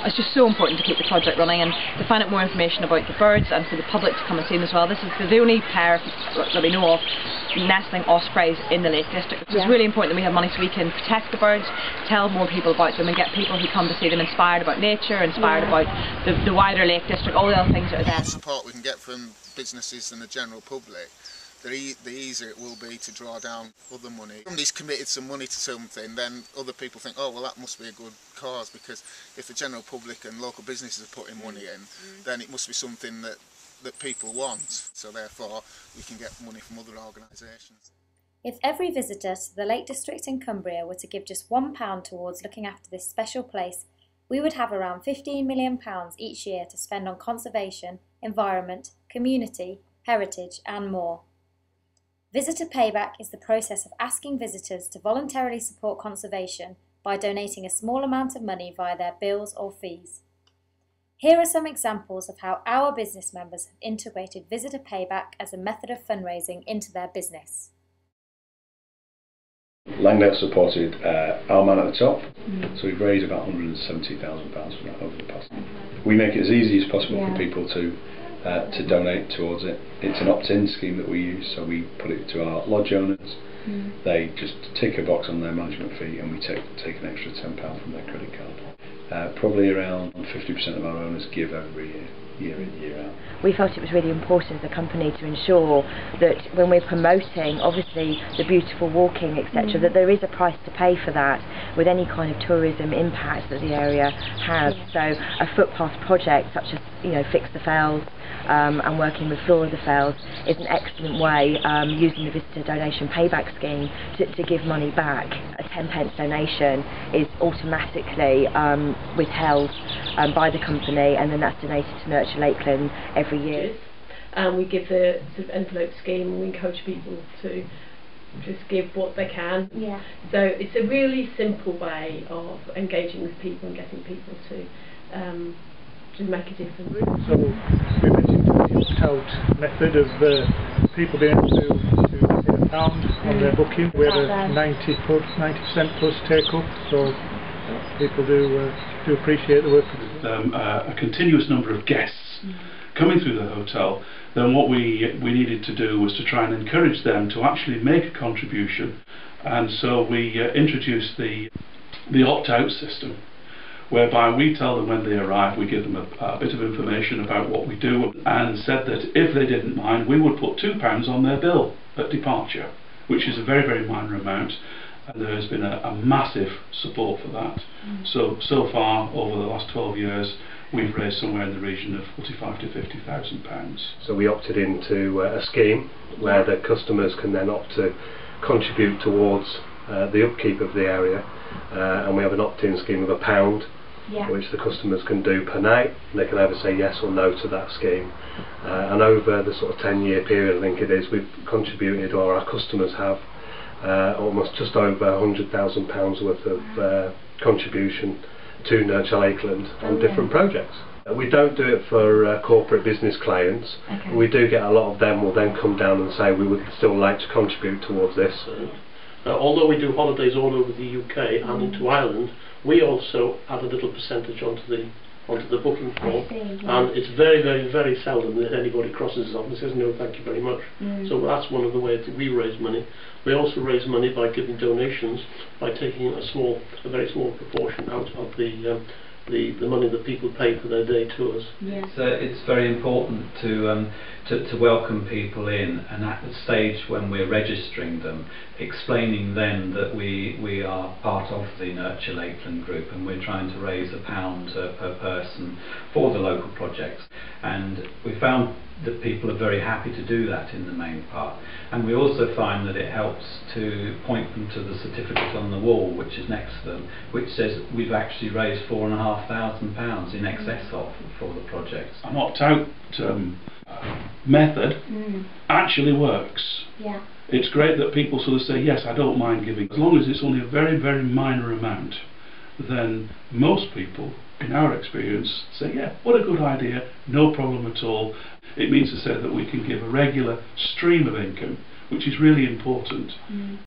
It's just so important to keep the project running and to find out more information about the birds and for the public to come and see them as well. This is the only pair that we know of nesting ospreys in the Lake District. It's really important that we have money so we can protect the birds, tell more people about them and get people who come to see them inspired about nature, inspired about the wider Lake District, all the other things that are there. The support we can get from businesses and the general public, the easier it will be to draw down other money. If somebody's committed some money to something, then other people think, oh well, that must be a good cause, because if the general public and local businesses are putting money in, then it must be something that people want, so therefore we can get money from other organisations. If every visitor to the Lake District in Cumbria were to give just £1 towards looking after this special place, we would have around £15 million each year to spend on conservation, environment, community, heritage and more. Visitor Payback is the process of asking visitors to voluntarily support conservation by donating a small amount of money via their bills or fees. Here are some examples of how our business members have integrated Visitor Payback as a method of fundraising into their business. Langdale supported our man at the top, so we've raised about £170,000 from that over the past. We make it as easy as possible for people to donate towards it. It's an opt-in scheme that we use, so we put it to our lodge owners. They just tick a box on their management fee and we take an extra £10 from their credit card. Probably around 50% of our owners give every year in, year out. We felt it was really important as a company to ensure that when we're promoting obviously the beautiful walking etc, that there is a price to pay for that with any kind of tourism impact that the area has. So a footpath project such as Fix the Fells and working with Flora the Fells is an excellent way, using the visitor donation payback scheme to give money back. A 10p donation is automatically withheld by the company, and then that's donated to Nurture Lakeland every year. We give the sort of envelope scheme and we encourage people to just give what they can. So it's a really simple way of engaging with people and getting people to make a difference. So we mentioned the opt-out method of people being able to pay £1 on their booking. We had a 90% plus take-up, so people do appreciate the work. A continuous number of guests coming through the hotel, then what we needed to do was to try and encourage them to actually make a contribution, and so we introduced the opt-out system, whereby we tell them when they arrive, we give them a bit of information about what we do, and said that if they didn't mind, we would put £2 on their bill at departure, which is a very, very minor amount, and there has been a massive support for that. So far, over the last 12 years, we've raised somewhere in the region of £45,000 to £50,000. So we opted into a scheme where the customers can then opt to contribute towards the upkeep of the area, and we have an opt-in scheme of £1, which the customers can do per night. They can either say yes or no to that scheme, and over the sort of 10-year period, I think it is, we've contributed, or our customers have, almost just over £100,000 worth of contribution to Nurture Lakeland on different projects. We don't do it for corporate business clients. We do get a lot of them will then come down and say we would still like to contribute towards this. Although we do holidays all over the UK and into Ireland, we also add a little percentage onto the booking form, and it's very, very, very seldom that anybody crosses us off and says no thank you very much. So that's one of the ways that we raise money. We also raise money by giving donations, by taking a very small proportion out of the money that people pay for their day tours. It's very important to welcome people in, and at the stage when we're registering them, explaining then that we are part of the Nurture Lakeland group and we're trying to raise £1 per person for the local projects, and we found that people are very happy to do that in the main part, and we also find that it helps to point them to the certificate on the wall which is next to them, which says we've actually raised £4,500 in excess of for the project. An opt-out method actually works. It's great that people sort of say yes, I don't mind giving, as long as it's only a very, very minor amount. Then most people, in our experience, say yeah, what a good idea, no problem at all. It means to say that we can give a regular stream of income, which is really important.